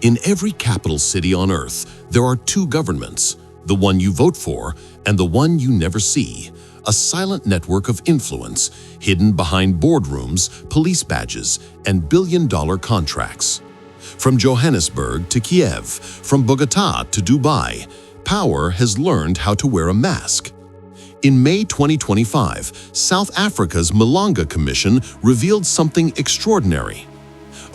In every capital city on Earth, there are two governments, the one you vote for and the one you never see, a silent network of influence hidden behind boardrooms, police badges, and billion-dollar contracts. From Johannesburg to Kiev, from Bogota to Dubai, power has learned how to wear a mask. In May 2025, South Africa's Matlala Commission revealed something extraordinary.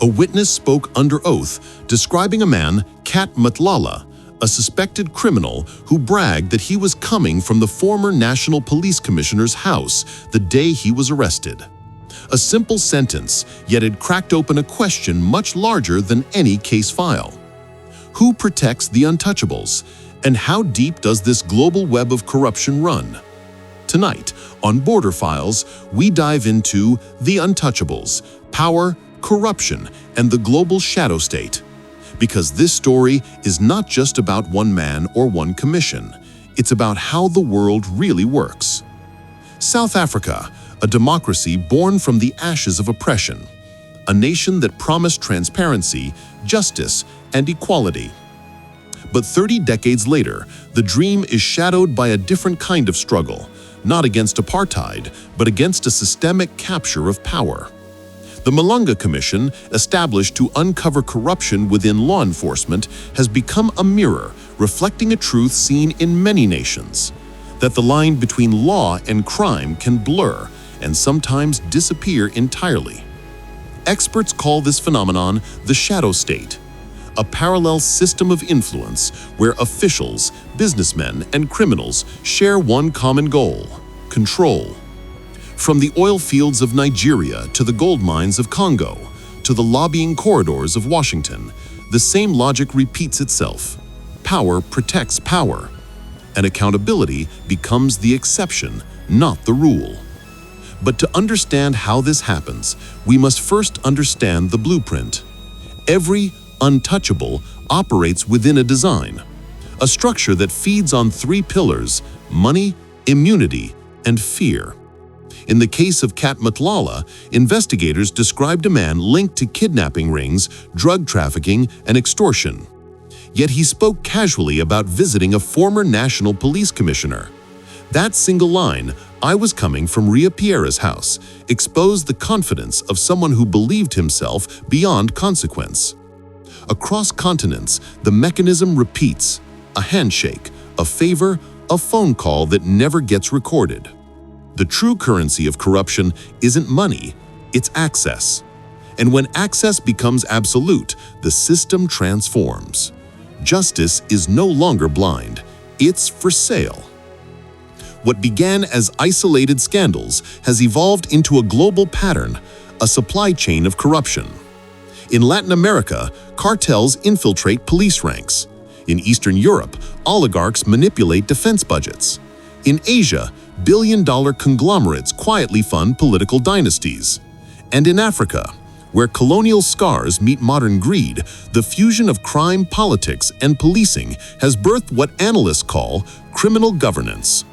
A witness spoke under oath, describing a man, Matlala, a suspected criminal who bragged that he was coming from the former National Police Commissioner's house the day he was arrested. A simple sentence, yet it cracked open a question much larger than any case file. Who protects the untouchables, and how deep does this global web of corruption run? Tonight, on Border Files, we dive into the untouchables, power, corruption, and the global shadow state. Because this story is not just about one man or one commission, it's about how the world really works. South Africa, a democracy born from the ashes of oppression, a nation that promised transparency, justice, and equality. But 30 decades later, the dream is shadowed by a different kind of struggle, not against apartheid, but against a systemic capture of power. The Matlala Commission, established to uncover corruption within law enforcement, has become a mirror reflecting a truth seen in many nations, that the line between law and crime can blur and sometimes disappear entirely. Experts call this phenomenon the shadow state, a parallel system of influence where officials, businessmen, and criminals share one common goal: control. From the oil fields of Nigeria to the gold mines of Congo, to the lobbying corridors of Washington, the same logic repeats itself. Power protects power, and accountability becomes the exception, not the rule. But to understand how this happens, we must first understand the blueprint. Every untouchable operates within a design, a structure that feeds on three pillars: money, immunity, and fear. In the case of Matlala, investigators described a man linked to kidnapping rings, drug trafficking, and extortion. Yet he spoke casually about visiting a former national police commissioner. That single line, "I was coming from Ria Piera's house," exposed the confidence of someone who believed himself beyond consequence. Across continents, the mechanism repeats: a handshake, a favor, a phone call that never gets recorded. The true currency of corruption isn't money, it's access. And when access becomes absolute, the system transforms. Justice is no longer blind, it's for sale. What began as isolated scandals has evolved into a global pattern, a supply chain of corruption. In Latin America, cartels infiltrate police ranks. In Eastern Europe, oligarchs manipulate defense budgets. In Asia, billion-dollar conglomerates quietly fund political dynasties. And in Africa, where colonial scars meet modern greed, the fusion of crime, politics, and policing has birthed what analysts call criminal governance.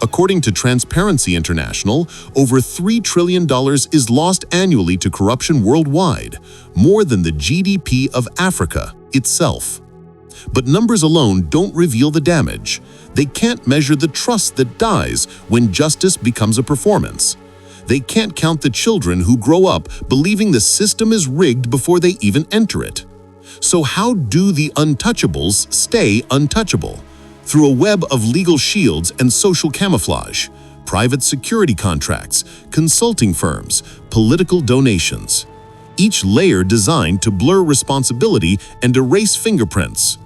According to Transparency International, over $3 trillion is lost annually to corruption worldwide, more than the GDP of Africa itself. But numbers alone don't reveal the damage. They can't measure the trust that dies when justice becomes a performance. They can't count the children who grow up believing the system is rigged before they even enter it. So how do the untouchables stay untouchable? Through a web of legal shields and social camouflage, private security contracts, consulting firms, political donations. Each layer designed to blur responsibility and erase fingerprints.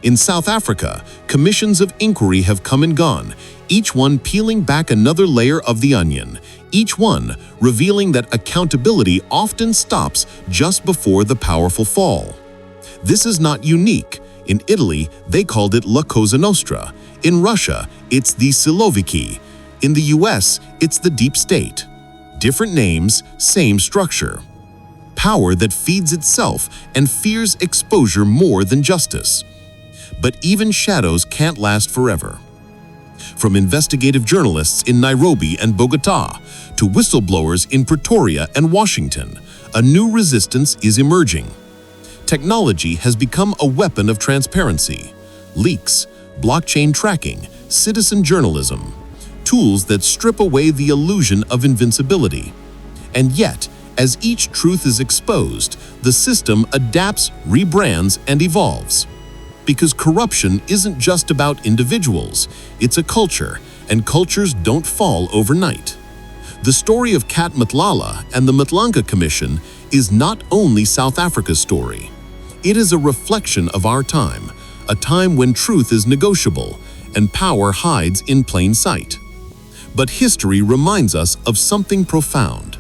In South Africa, commissions of inquiry have come and gone, each one peeling back another layer of the onion, each one revealing that accountability often stops just before the powerful fall. This is not unique. In Italy, they called it La Cosa Nostra. In Russia, it's the Siloviki. In the US, it's the Deep State. Different names, same structure. Power that feeds itself and fears exposure more than justice. But even shadows can't last forever. From investigative journalists in Nairobi and Bogota to whistleblowers in Pretoria and Washington, a new resistance is emerging. Technology has become a weapon of transparency. Leaks, blockchain tracking, citizen journalism, tools that strip away the illusion of invincibility. And yet, as each truth is exposed, the system adapts, rebrands, and evolves. Because corruption isn't just about individuals, it's a culture, and cultures don't fall overnight. The story of Kat Matlala and the Matlala Commission is not only South Africa's story. It is a reflection of our time, a time when truth is negotiable and power hides in plain sight. But history reminds us of something profound.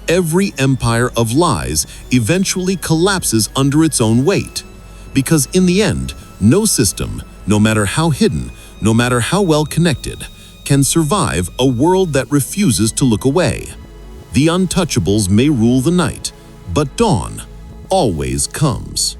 Every empire of lies eventually collapses under its own weight, because in the end, no system, no matter how hidden, no matter how well connected, can survive a world that refuses to look away. The untouchables may rule the night, but dawn always comes.